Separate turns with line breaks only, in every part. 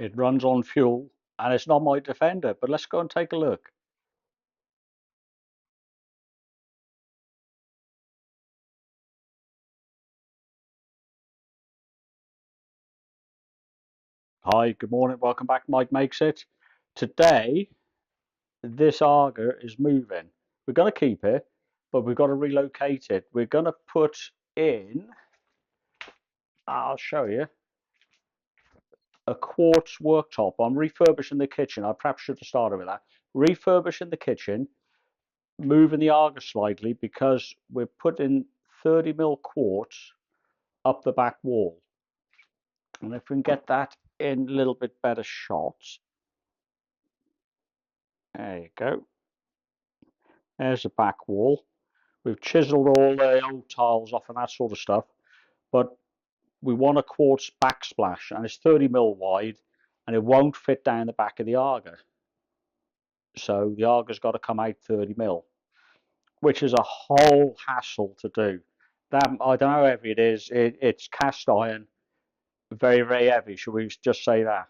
It runs on fuel and it's not my Defender, but let's go and take a look. Hi, good morning, welcome back, Mike Makes It. Today, this Arga is moving. We're going to keep it, but we've got to relocate it. We're going to put in, I'll show you, a quartz worktop. I'm refurbishing the kitchen. I perhaps should have started with that. Refurbishing the kitchen, moving the Arga slightly because we're putting 30 mil quartz up the back wall. And if we can get that in a little bit better shots. There you go. There's the back wall. We've chiseled all the old tiles off and that sort of stuff. But we want a quartz backsplash and it's 30 mil wide and it won't fit down the back of the Arga. So the Arga's got to come out 30 mil, which is a whole hassle to do. That I don't know how heavy it is. It's cast iron, very, very heavy. Should we just say that?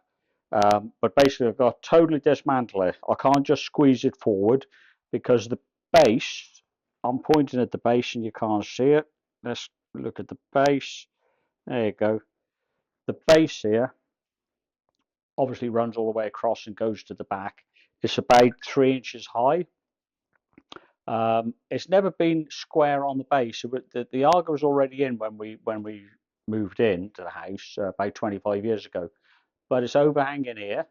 But basically, I've got to totally dismantle it. I can't just squeeze it forward because the base, I'm pointing at the base and you can't see it. Let's look at the base. There you go. The base here obviously runs all the way across and goes to the back. It's about 3 inches high. It's never been square on the base. The Arga was already in when we moved into the house about 25 years ago, but it's overhanging here.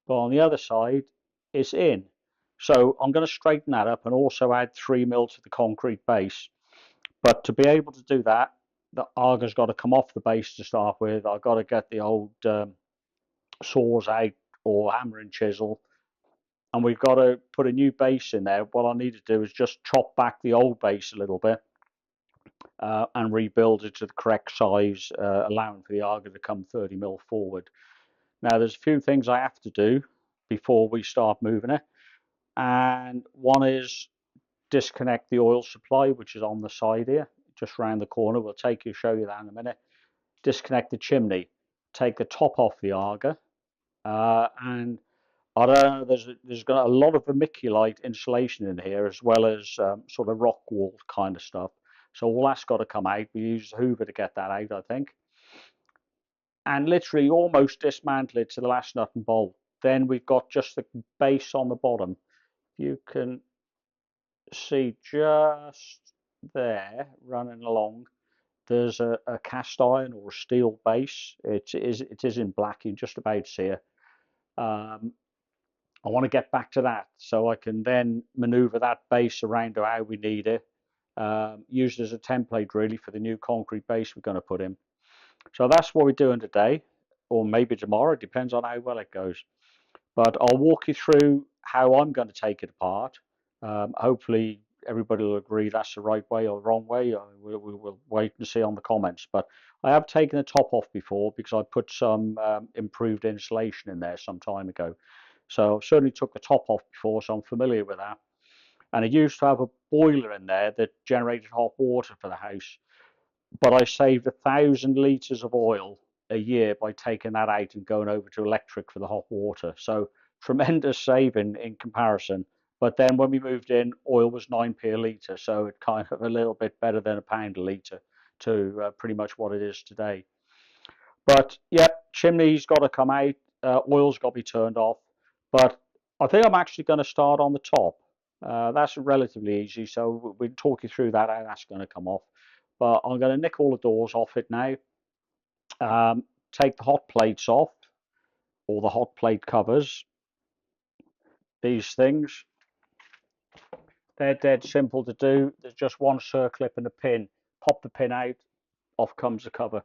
But on the other side, it's in. So I'm going to straighten that up and also add 3 mil to the concrete base. But to be able to do that, the Arga's got to come off the base to start with. I've got to get the old saws out or hammer and chisel, and we've got to put a new base in there. What I need to do is just chop back the old base a little bit and rebuild it to the correct size, allowing for the Arga to come 30 mil forward. Now, there's a few things I have to do before we start moving it, and one is disconnect the oil supply, which is on the side here, just round the corner. We'll show you that in a minute. Disconnect the chimney, take the top off the Arga, and I don't know. There's got a lot of vermiculite insulation in here, as well as sort of rock wall kind of stuff. So all that's got to come out. We use Hoover to get that out, I think, and literally almost dismantle it to the last nut and bolt. Then we've got just the base on the bottom. You can see just there running along. There's a cast iron or a steel base. It is in black. You can just about see it. I want to get back to that so I can then maneuver that base around to how we need it, used as a template really for the new concrete base we're going to put in. So that's what we're doing today, or maybe tomorrow. It depends on how well it goes. But I'll walk you through how I'm going to take it apart. Hopefully everybody will agree that's the right way or the wrong way. We'll wait and see on the comments. But I have taken the top off before because I put some improved insulation in there some time ago. So I certainly took the top off before, so I'm familiar with that. And I used to have a boiler in there that generated hot water for the house. But I saved 1,000 litres of oil a year by taking that out and going over to electric for the hot water. So tremendous saving in comparison. But then when we moved in, oil was 9p a litre, so it kind of a little bit better than £1 a litre to pretty much what it is today. But yeah, chimney's got to come out, oil's got to be turned off. But I think I'm actually going to start on the top. That's relatively easy, so we'll talk you through that, how that's going to come off. But I'm going to nick all the doors off it now, take the hot plates off, or the hot plate covers. These things, they're dead simple to do. There's just one circlip and a pin. Pop the pin out, off comes the cover.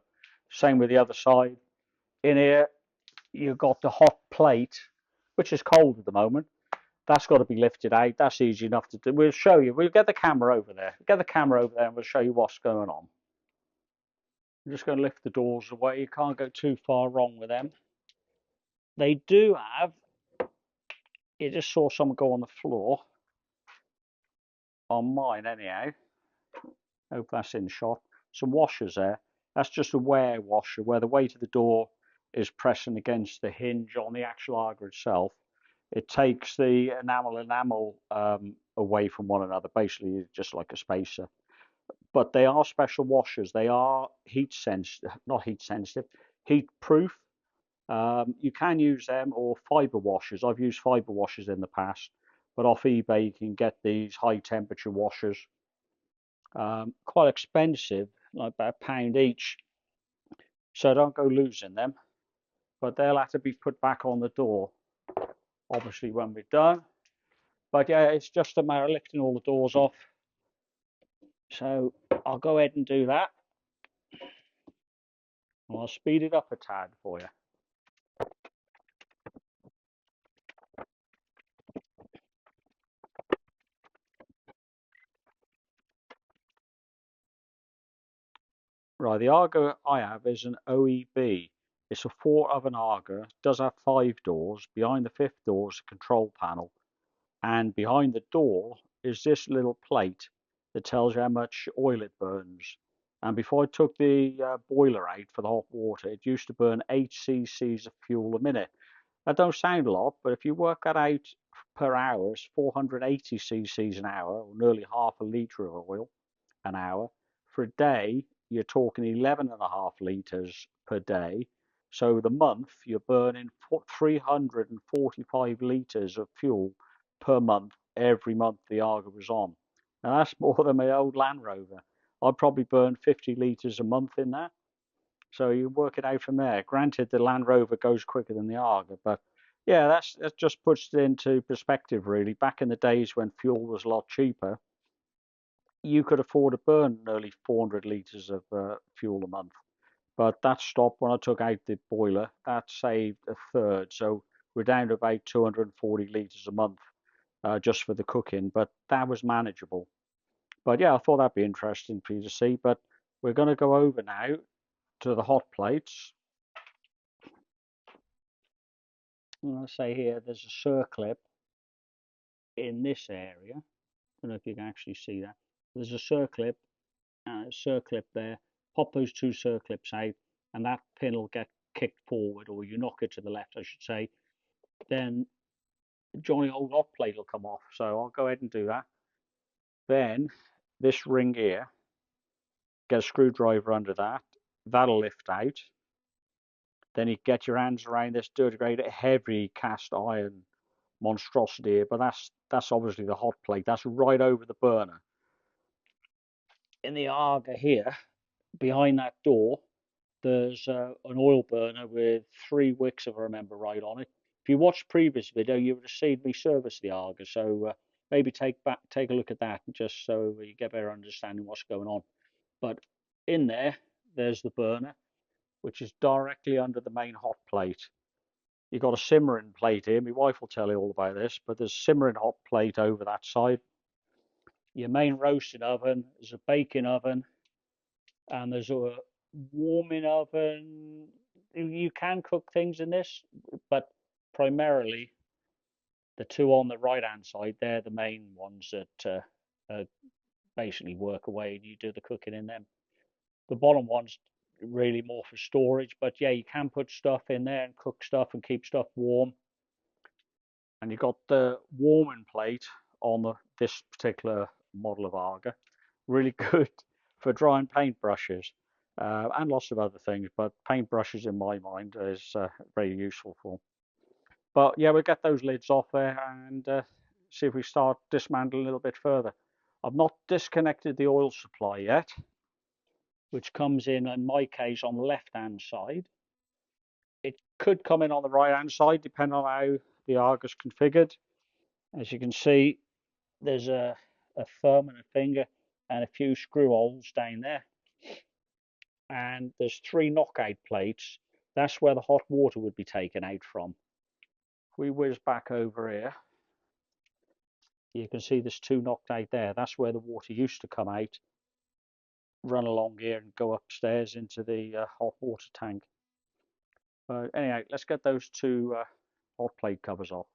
Same with the other side. In here, you've got the hot plate, which is cold at the moment. That's got to be lifted out. That's easy enough to do. We'll show you. We'll get the camera over there. Get the camera over there and we'll show you what's going on. I'm just going to lift the doors away. You can't go too far wrong with them. They do have, you just saw someone go on the floor. On mine anyhow. Hope that's in shot. Some washers there. That's just a wear washer where the weight of the door is pressing against the hinge on the actual Aga itself, it takes the enamel away from one another, basically just like a spacer. But they are special washers. They are heat sensitive, not heat sensitive, heat proof. You can use them or fiber washers. I've used fiber washers in the past, but off eBay you can get these high temperature washers. Quite expensive, like about £1 each. So don't go losing them. But they'll have to be put back on the door, obviously, when we're done. But yeah, it's just a matter of lifting all the doors off. So I'll go ahead and do that. And I'll speed it up a tad for you. Right, the Aga I have is an OEB. It's a 4-oven Aga. It does have 5 doors. Behind the 5th door is a control panel. And behind the door is this little plate that tells you how much oil it burns. And before I took the boiler out for the hot water, it used to burn 8 cc's of fuel a minute. That don't sound a lot, but if you work that out per hour, it's 480 cc's an hour, or nearly half a litre of oil an hour. For a day, you're talking 11.5 litres per day. So the month, you're burning 345 litres of fuel per month, every month the Aga was on. Now that's more than my old Land Rover. I probably burn 50 litres a month in that. So you work it out from there. Granted, the Land Rover goes quicker than the Aga, but yeah, that just puts it into perspective, really. Back in the days when fuel was a lot cheaper, you could afford to burn nearly 400 litres of fuel a month. But that stopped when I took out the boiler. That saved a third. So we're down to about 240 litres a month just for the cooking. But that was manageable. But yeah, I thought that'd be interesting for you to see. But we're going to go over now to the hot plates. And I'll say here, there's a circlip in this area. I don't know if you can actually see that. There's a circlip and a circlip there. Pop those 2 circlips out and that pin will get kicked forward, or you knock it to the left, I should say. Then Johnny old hot plate will come off. So I'll go ahead and do that. Then this ring here, get a screwdriver under that. That'll lift out. Then you get your hands around this dirty, great heavy cast iron monstrosity here, but that's obviously the hot plate. That's right over the burner. In the Aga here, behind that door, there's an oil burner with 3 wicks, if I remember right, on it. If you watched previous video, you would have seen me service the Aga, so maybe take a look at that, just so you get a better understanding what's going on. But in there's the burner, which is directly under the main hot plate. You've got a simmering plate here. My wife will tell you all about this, but there's a simmering hot plate over that side. Your main roasting oven, there's a baking oven, and there's a warming oven. You can cook things in this, but primarily the 2 on the right hand side, they're the main ones that basically work away and you do the cooking in them. The bottom one's really more for storage, but yeah, you can put stuff in there and cook stuff and keep stuff warm. And you've got the warming plate on this particular model of Aga. Really good for drying paintbrushes and lots of other things, but paintbrushes in my mind is very useful for. But yeah, we'll get those lids off there and see if we start dismantling a little bit further. I've not disconnected the oil supply yet, which comes in my case, on the left-hand side. It could come in on the right-hand side, depending on how the Aga's configured. As you can see, there's a thumb and a finger and a few screw holes down there. And there's 3 knockout plates. That's where the hot water would be taken out from. If we whiz back over here, you can see there's 2 knocked out there. That's where the water used to come out, run along here and go upstairs into the hot water tank. Anyway, let's get those 2 hot plate covers off.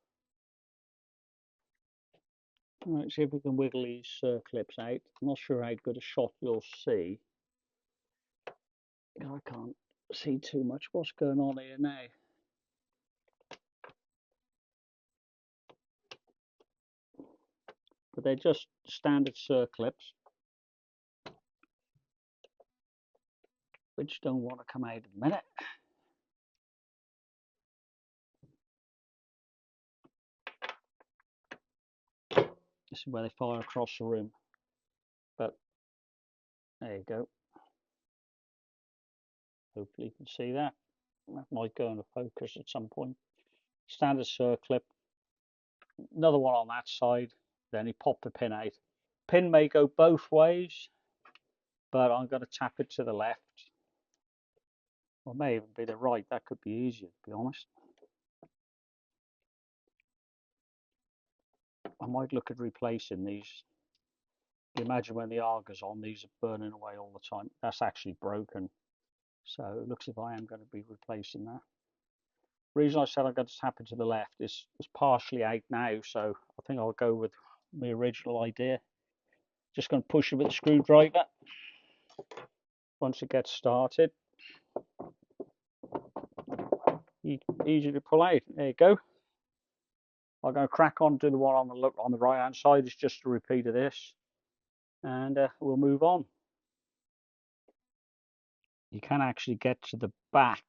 Let's see if we can wiggle these clips out. I'm not sure how good a shot you'll see. I can't see too much what's going on here now. But they're just standard circlips, which don't want to come out in a minute. This is where they fire across the room. But there you go. Hopefully you can see that. That might go into focus at some point. Standard circlip. Another one on that side. Then you pop the pin out. Pin may go both ways, but I'm going to tap it to the left. Or may even be the right. That could be easier, to be honest. I might look at replacing these. Imagine when the AGA's on, these are burning away all the time. That's actually broken. So it looks as if I am going to be replacing that. The reason I said I'm going to tap it to the left is it's partially out now, so I think I'll go with my original idea. Just going to push it with a screwdriver. Once it gets started, easy to pull out. There you go. I'm going to crack on to the one on the right hand side. It's just a repeat of this, and we'll move on. You can actually get to the back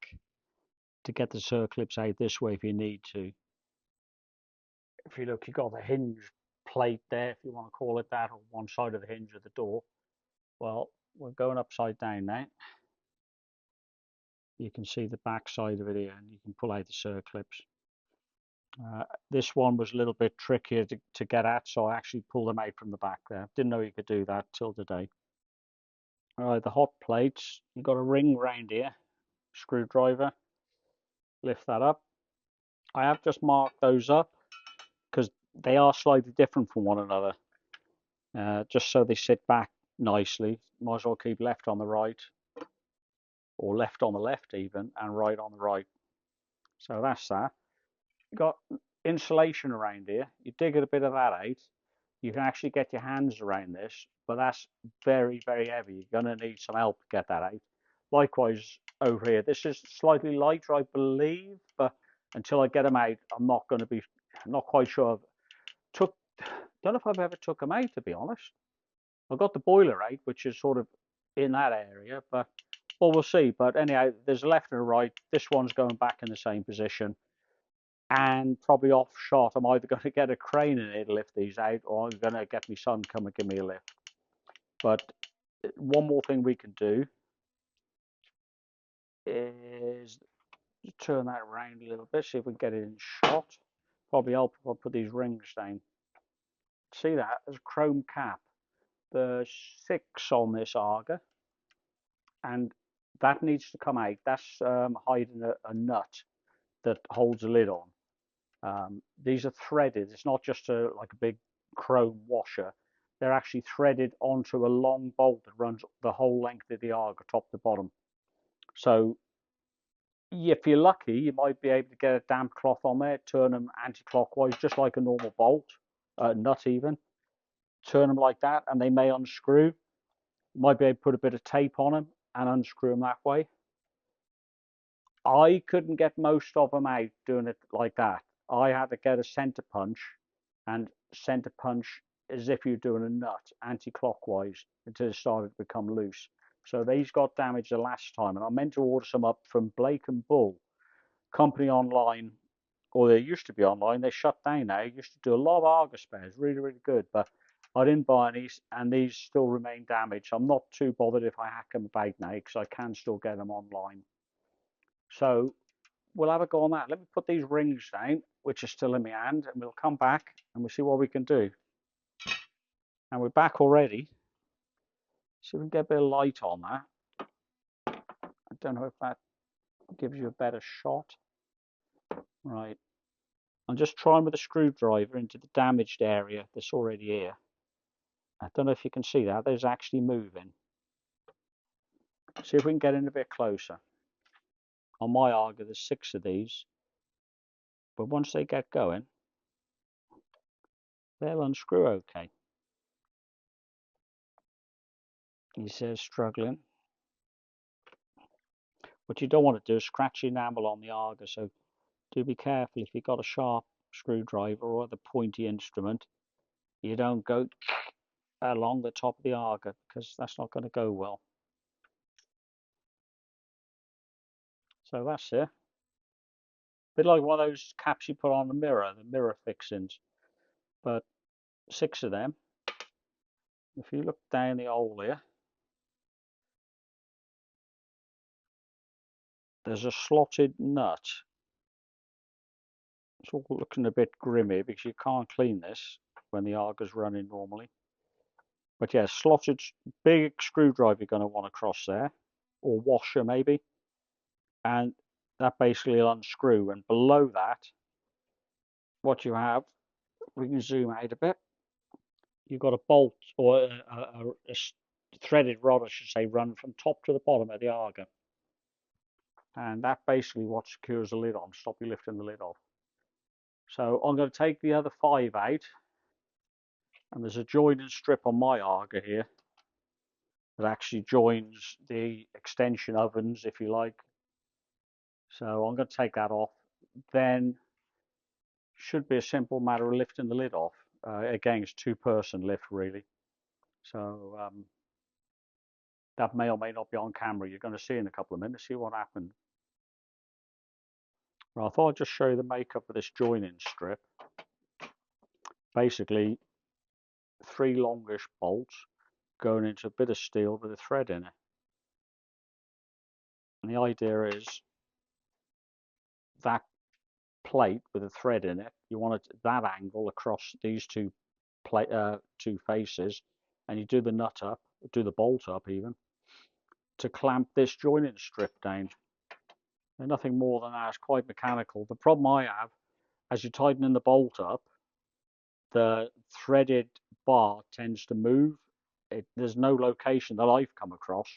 to get the circlips out this way if you need to. If you look, you've got the hinge plate there, if you want to call it that, on one side of the hinge of the door. Well, we're going upside down now. You can see the back side of it here, and you can pull out the circlips. This one was a little bit trickier to get at, so I actually pulled them out from the back there. Didn't know you could do that till today. All right, the hot plates, you've got a ring round here, screwdriver, lift that up. I have just marked those up because they are slightly different from one another, just so they sit back nicely. Might as well keep left on the right, or left on the left even, and right on the right. So that's that. You've got insulation around here. You dig a bit of that out, you can actually get your hands around this, but that's very, very heavy. You're going to need some help to get that out. Likewise over here, this is slightly lighter, I believe, but until I get them out, I'm not quite sure. Don't know if I've ever took them out, to be honest. I've got the boiler out, which is sort of in that area, but well, we'll see. But anyhow, there's a left and a right. This one's going back in the same position, and probably off shot, I'm either going to get a crane in here to lift these out, or I'm going to get my son come and give me a lift. But one more thing we can do is turn that around a little bit, see if we can get it in shot. Probably help if I put these rings down. See that? There's a chrome cap. There's 6 on this AGA, and that needs to come out. That's hiding a nut that holds the lid on. These are threaded. It's not just like a big chrome washer. They're actually threaded onto a long bolt that runs the whole length of the AGA, top to bottom. So if you're lucky, you might be able to get a damp cloth on there, turn them anti-clockwise, just like a normal bolt, nut even. Turn them like that, and they may unscrew. You might be able to put a bit of tape on them and unscrew them that way. I couldn't get most of them out doing it like that. I had to get a center punch, and center punch as if you're doing a nut anti-clockwise until it started to become loose. So these got damaged the last time, and I meant to order some up from Blake and Bull company online, or they used to be online. They shut down now. Used to do a lot of AGA spares, really, really good, but I didn't buy any, and these still remain damaged. I'm not too bothered if I hack them about now because I can still get them online. So we'll have a go on that. Let me put these rings down, which are still in my hand, and we'll come back and we'll see what we can do. And we're back already. See if we can get a bit of light on that. I don't know if that gives you a better shot. Right. I'm just trying with a screwdriver into the damaged area that's already here. I don't know if you can see that. There's actually moving. See if we can get in a bit closer. On my AGA, there's 6 of these. But once they get going, they'll unscrew okay. He says struggling. What you don't want to do is scratch enamel on the auger, so do be careful if you've got a sharp screwdriver or other pointy instrument. You don't go along the top of the auger because that's not going to go well. So that's it. A bit like one of those caps you put on the mirror fixings. But 6 of them. If you look down the hole here, there's a slotted nut. It's all looking a bit grim here because you can't clean this when the auger's running normally. But yeah, slotted big screwdriver you're going to want across there, or washer maybe, and that basically will unscrew. And below that, what you have, we can zoom out a bit. You've got a bolt or a threaded rod, I should say, run from top to the bottom of the auger, and that basically what secures the lid on, stop you lifting the lid off. So I'm going to take the other 5 out, and there's a joining strip on my auger here that actually joins the extension ovens, if you like. So I'm going to take that off. Then should be a simple matter of lifting the lid off. Again, it's 2-person lift really. So that may or may not be on camera. You're going to see in a couple of minutes, see what happened. Well, I thought I'd just show you the makeup of this joining strip. Basically, 3 longish bolts going into a bit of steel with a thread in it. And the idea is that plate with a thread in it, you want it that angle across these two faces, and you do the nut up, do the bolt up even, to clamp this joining strip down. And nothing more than that. It's quite mechanical. The problem I have, as you're tightening the bolt up, the threaded bar tends to move. There's no location that I've come across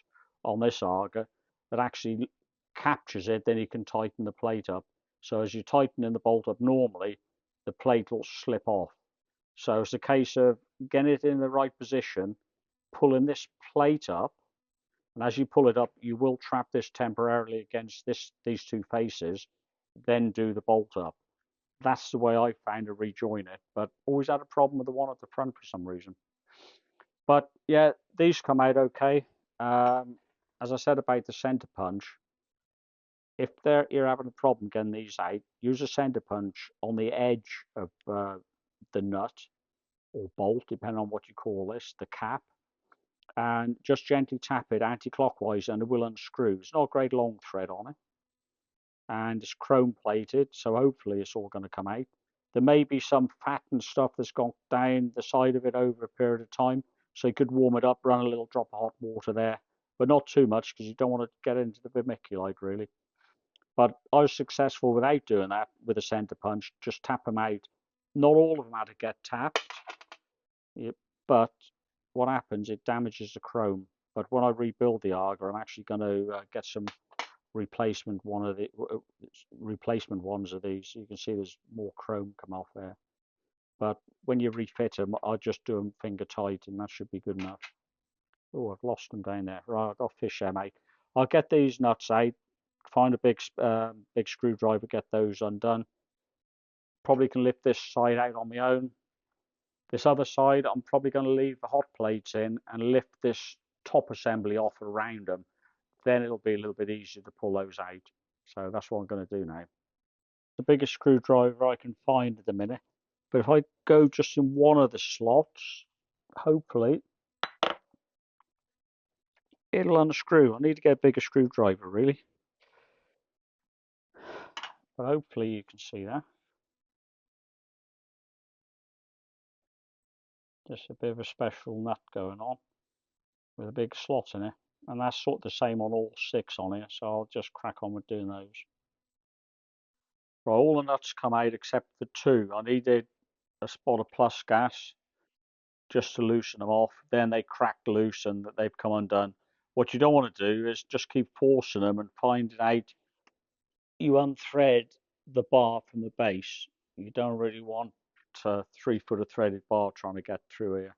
on this auger that actually captures it, then you can tighten the plate up. So as you're tightening the bolt up normally, the plate will slip off. So it's a case of getting it in the right position, pulling this plate up, and as you pull it up, you will trap this temporarily against these 2 faces, then do the bolt up. That's the way I found to rejoin it, but always had a problem with the one at the front for some reason. But yeah, these come out okay. As I said about the center punch, if you're having a problem getting these out, use a center punch on the edge of the nut or bolt, depending on what you call this, the cap, and just gently tap it anti-clockwise and it will unscrew. It's not a great long thread on it, and it's chrome plated, so hopefully it's all going to come out. There may be some fat and stuff that's gone down the side of it over a period of time, so you could warm it up, run a little drop of hot water there, but not too much because you don't want to get into the vermiculite really. But I was successful without doing that with a center punch. Just tap them out. Not all of them had to get tapped, but what happens, it damages the chrome. But when I rebuild the auger, I'm actually going to get some replacement ones of these. You can see there's more chrome come off there. But when you refit them, I just do them finger tight, and that should be good enough. Oh, I've lost them down there. Right, I've got fish there, mate. I'll get these nuts out. Find a big screwdriver, get those undone. Probably can lift this side out on my own. This other side, I'm probably going to leave the hot plates in and lift this top assembly off around them. Then it'll be a little bit easier to pull those out. So that's what I'm going to do now. The biggest screwdriver I can find at the minute. But if I go just in one of the slots, hopefully it'll unscrew. I need to get a bigger screwdriver really. But hopefully you can see that. Just a bit of a special nut going on with a big slot in it. And that's sort of the same on all 6 on here. So I'll just crack on with doing those. Right, all the nuts come out except the 2. I needed a spot of plus gas just to loosen them off. Then they cracked loose and they've come undone. What you don't want to do is just keep forcing them and finding out you unthread the bar from the base. You don't really want a 3-foot of threaded bar trying to get through here.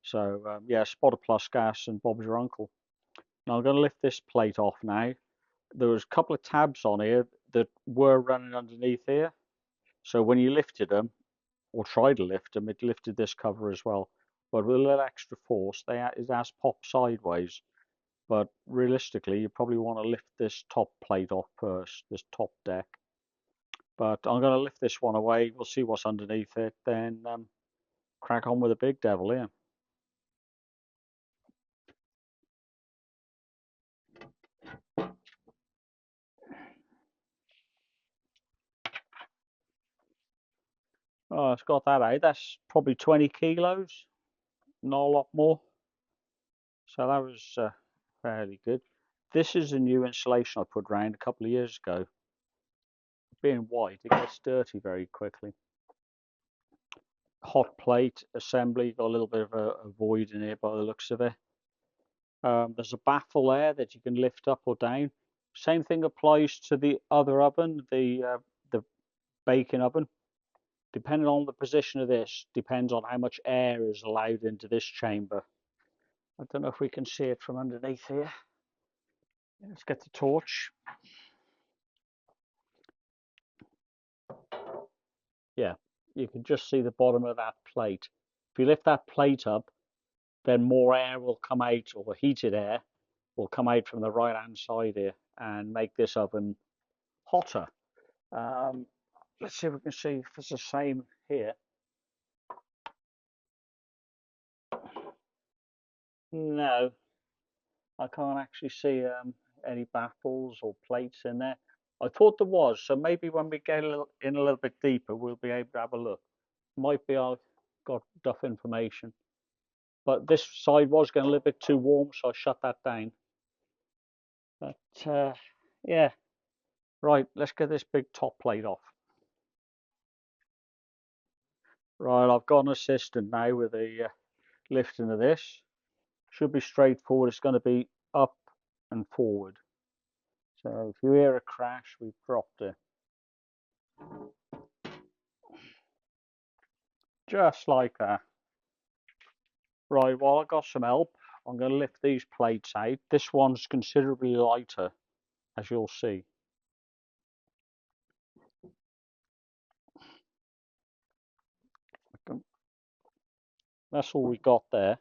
So yeah, spot of plus gas and Bob's your uncle. Now I'm going to lift this plate off now. there was a couple of tabs on here that were running underneath here. So when you lifted them, or tried to lift them, it lifted this cover as well. But with a little extra force, it has popped sideways. But realistically, you probably want to lift this top plate off first, this top deck. But I'm going to lift this one away. We'll see what's underneath it, then crack on with the big devil here. Oh, it's got that out. That's probably 20 kilos, not a lot more. So that was fairly good. This is a new insulation I put round a couple of years ago. Being white, it gets dirty very quickly. Hot plate assembly, got a little bit of a void in here by the looks of it. There's a baffle there that you can lift up or down. Same thing applies to the other oven, the baking oven. Depending on the position of this, depends on how much air is allowed into this chamber. I don't know if we can see it from underneath here. Let's get the torch. Yeah, you can just see the bottom of that plate. If you lift that plate up, then more air will come out, or heated air will come out from the right hand side here and make this oven hotter. Let's see if we can see if it's the same here. No, I can't actually see any baffles or plates in there. I thought there was, so maybe when we get in a little bit deeper, we'll be able to have a look. Might be I've got enough information. But this side was getting a little bit too warm, so I shut that down. But yeah, right, let's get this big top plate off. Right, I've got an assistant now with the lifting of this. Should be straightforward. It's going to be up and forward. So if you hear a crash, we've dropped it. Just like that. Right, well, I got some help. I'm going to lift these plates out. This one's considerably lighter, as you'll see. That's all we got there.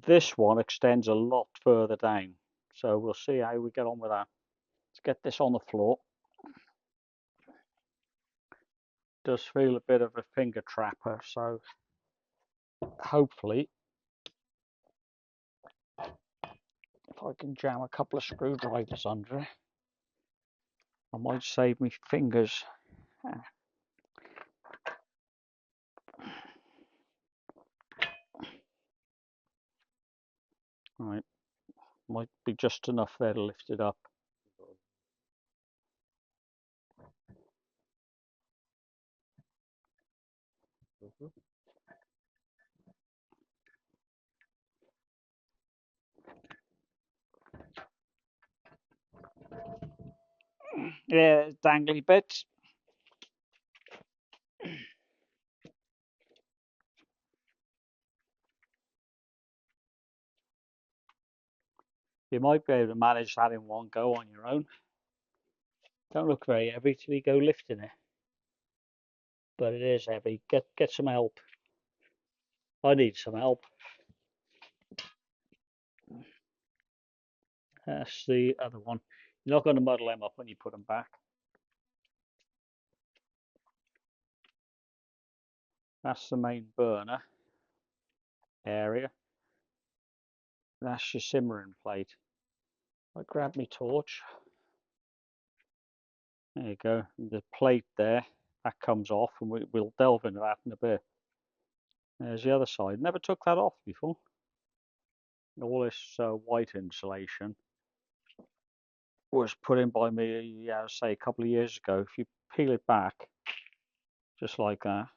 This one extends a lot further down. So we'll see how we get on with that. Let's get this on the floor. Does feel a bit of a finger trapper, so hopefully if I can jam a couple of screwdrivers under it, I might save me fingers. Right, might be just enough there to lift it up. Yeah, dangly bits. You might be able to manage that in one go on your own. Don't look very heavy till you go lifting it, but it is heavy. Get some help. I need some help. That's the other one. You're not going to muddle them up when you put them back. That's the main burner area. That's your simmering plate. I grab my torch. There you go. The plate there, that comes off, and we'll delve into that in a bit. There's the other side. Never took that off before. All this white insulation was put in by me, say a couple of years ago. If you peel it back, just like that,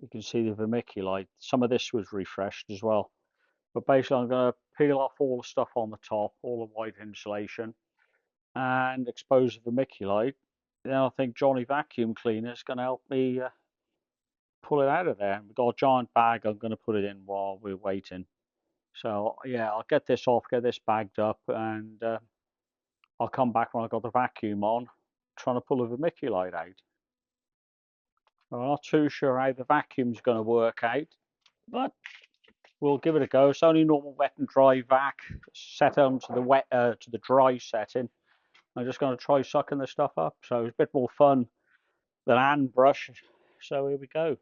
you can see the vermiculite. Some of this was refreshed as well. But basically, I'm going to peel off all the stuff on the top, all the white insulation, and expose the vermiculite. Then I think Johnny Vacuum Cleaner is going to help me pull it out of there. We've got a giant bag I'm going to put it in while we're waiting. So yeah, I'll get this off, get this bagged up, and I'll come back when I've got the vacuum on, trying to pull the vermiculite out. I'm not too sure how the vacuum's going to work out, but we'll give it a go. It's only normal wet and dry vac, set onto the wet to the dry setting. I'm just going to try sucking the stuff up, so it's a bit more fun than hand brush. So here we go.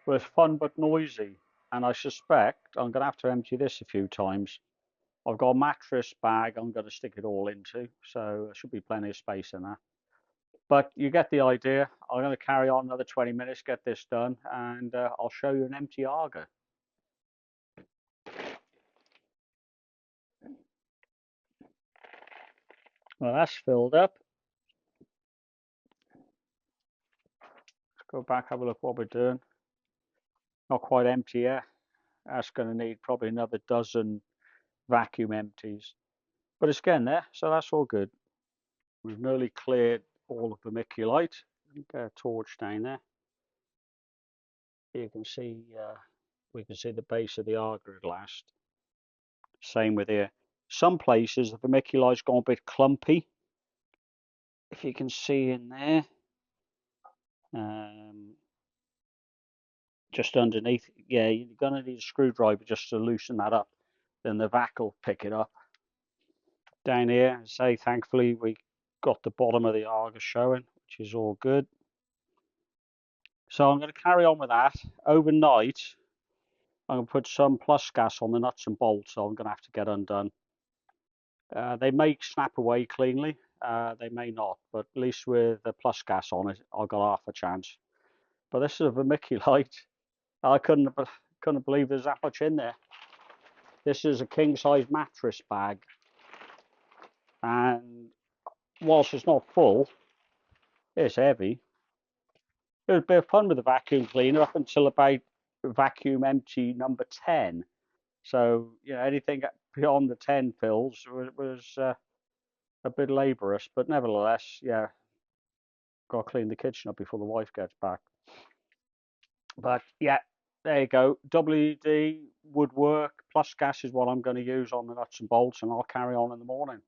Well, it's fun but noisy, and I suspect I'm going to have to empty this a few times. I've got a mattress bag I'm going to stick it all into, so there should be plenty of space in that. But you get the idea. I'm going to carry on another 20 minutes, get this done, and I'll show you an empty AGA. Well, that's filled up. Let's go back, have a look what we're doing. Not quite empty yet. That's going to need probably another dozen vacuum empties. But it's getting there, so that's all good. We've nearly cleared all of the vermiculite. Get a torch down there. You can see, we can see the base of the AGA at last. Same with here. Some places the vermiculite's gone a bit clumpy. If you can see in there, just underneath, yeah, you're going to need a screwdriver just to loosen that up. Then the vac will pick it up. Down here, say, thankfully we got the bottom of the AGA showing, which is all good. So I'm going to carry on with that. Overnight, I'm going to put some plus gas on the nuts and bolts, so I'm going to have to get undone. They may snap away cleanly, they may not, but at least with the plus gas on it, I've got half a chance. But this is a vermiculite. I couldn't believe there's that much in there. This is a king size mattress bag, and whilst it's not full, it's heavy. It was a bit of fun with the vacuum cleaner up until about vacuum empty number 10. So, you know, anything beyond the 10 fills was a bit laborious, but nevertheless, yeah, got to clean the kitchen up before the wife gets back. But yeah, there you go. WD would work. Plus gas is what I'm going to use on the nuts and bolts, and I'll carry on in the morning.